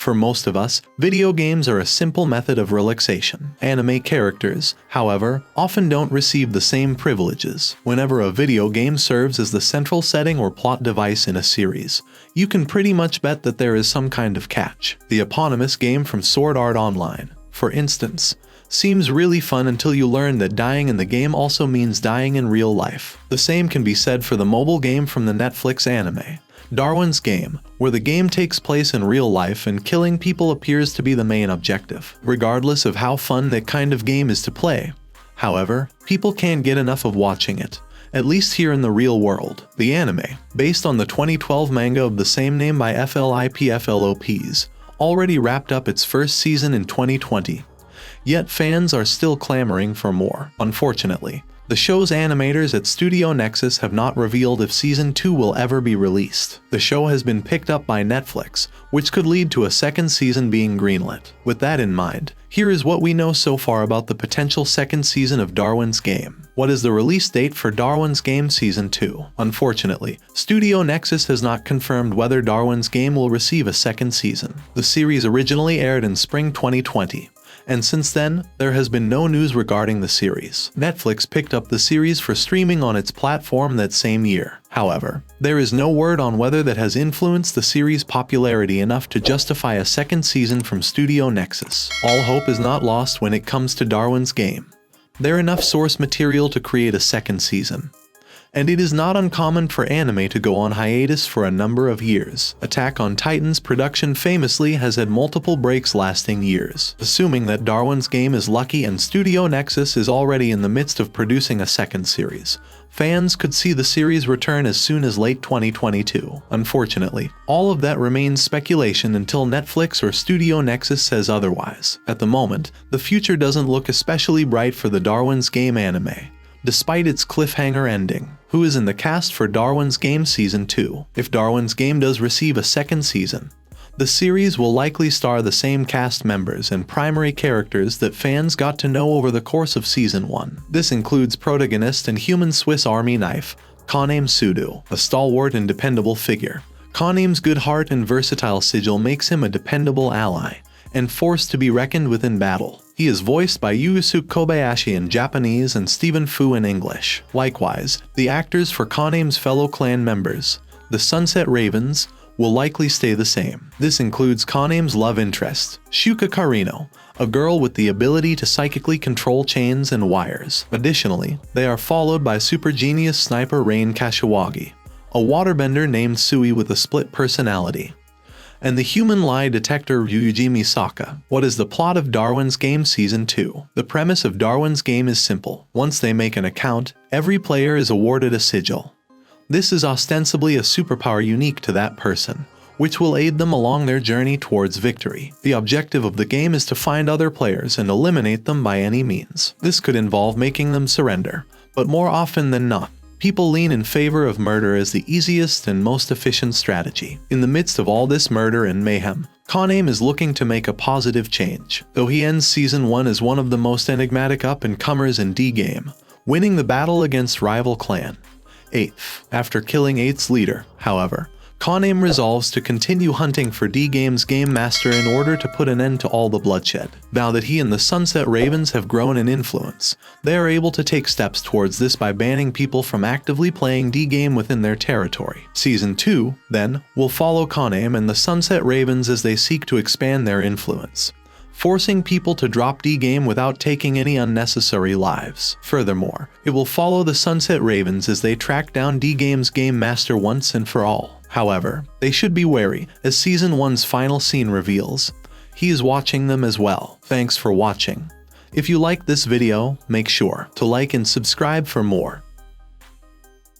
For most of us, video games are a simple method of relaxation. Anime characters, however, often don't receive the same privileges. Whenever a video game serves as the central setting or plot device in a series, you can pretty much bet that there is some kind of catch. The eponymous game from Sword Art Online, for instance, seems really fun until you learn that dying in the game also means dying in real life. The same can be said for the mobile game from the Netflix anime, Darwin's Game, where the game takes place in real life and killing people appears to be the main objective, regardless of how fun that kind of game is to play. However, people can't get enough of watching it, at least here in the real world. The anime, based on the 2012 manga of the same name by FLOPS, already wrapped up its first season in 2020. Yet fans are still clamoring for more. Unfortunately, the show's animators at Studio Nexus have not revealed if Season 2 will ever be released. The show has been picked up by Netflix, which could lead to a second season being greenlit. With that in mind, here is what we know so far about the potential second season of Darwin's Game. What is the release date for Darwin's Game Season 2? Unfortunately, Studio Nexus has not confirmed whether Darwin's Game will receive a second season. The series originally aired in spring 2020. And since then, there has been no news regarding the series. Netflix picked up the series for streaming on its platform that same year. However, there is no word on whether that has influenced the series' popularity enough to justify a second season from Studio Nexus. All hope is not lost when it comes to Darwin's Game. There is enough source material to create a second season. And it is not uncommon for anime to go on hiatus for a number of years. Attack on Titan's production famously has had multiple breaks lasting years. Assuming that Darwin's Game is lucky and Studio Nexus is already in the midst of producing a second series, fans could see the series return as soon as late 2022. Unfortunately, all of that remains speculation until Netflix or Studio Nexus says otherwise. At the moment, the future doesn't look especially bright for the Darwin's Game anime, despite its cliffhanger ending. Who is in the cast for Darwin's Game Season 2? If Darwin's Game does receive a second season, the series will likely star the same cast members and primary characters that fans got to know over the course of Season 1. This includes protagonist and human Swiss Army knife, Kaname Sudo, a stalwart and dependable figure. Kaneme's good heart and versatile sigil makes him a dependable ally, and force to be reckoned with in battle. He is voiced by Yusuke Kobayashi in Japanese and Stephen Fu in English. Likewise, the actors for Kaneme's fellow clan members, the Sunset Ravens, will likely stay the same. This includes Kaneme's love interest, Shuka Karino, a girl with the ability to psychically control chains and wires. Additionally, they are followed by super genius sniper Rain Kashiwagi, a waterbender named Sui with a split personality, and the human lie detector Ryuji Misaka. What is the plot of Darwin's Game Season 2? The premise of Darwin's Game is simple. Once they make an account, every player is awarded a sigil. This is ostensibly a superpower unique to that person, which will aid them along their journey towards victory. The objective of the game is to find other players and eliminate them by any means. This could involve making them surrender, but more often than not, people lean in favor of murder as the easiest and most efficient strategy. In the midst of all this murder and mayhem, Kaname is looking to make a positive change. Though he ends Season 1 as one of the most enigmatic up-and-comers in D-Game, winning the battle against rival clan 8th. After killing 8th's leader, however, Kaname resolves to continue hunting for D-Game's Game Master in order to put an end to all the bloodshed. Now that he and the Sunset Ravens have grown in influence, they are able to take steps towards this by banning people from actively playing D-Game within their territory. Season 2, then, will follow Kaname and the Sunset Ravens as they seek to expand their influence, forcing people to drop D-Game without taking any unnecessary lives. Furthermore, it will follow the Sunset Ravens as they track down D-Game's Game Master once and for all. However, they should be wary, as Season 1's final scene reveals, he is watching them as well. Thanks for watching. If you liked this video, make sure to like and subscribe for more.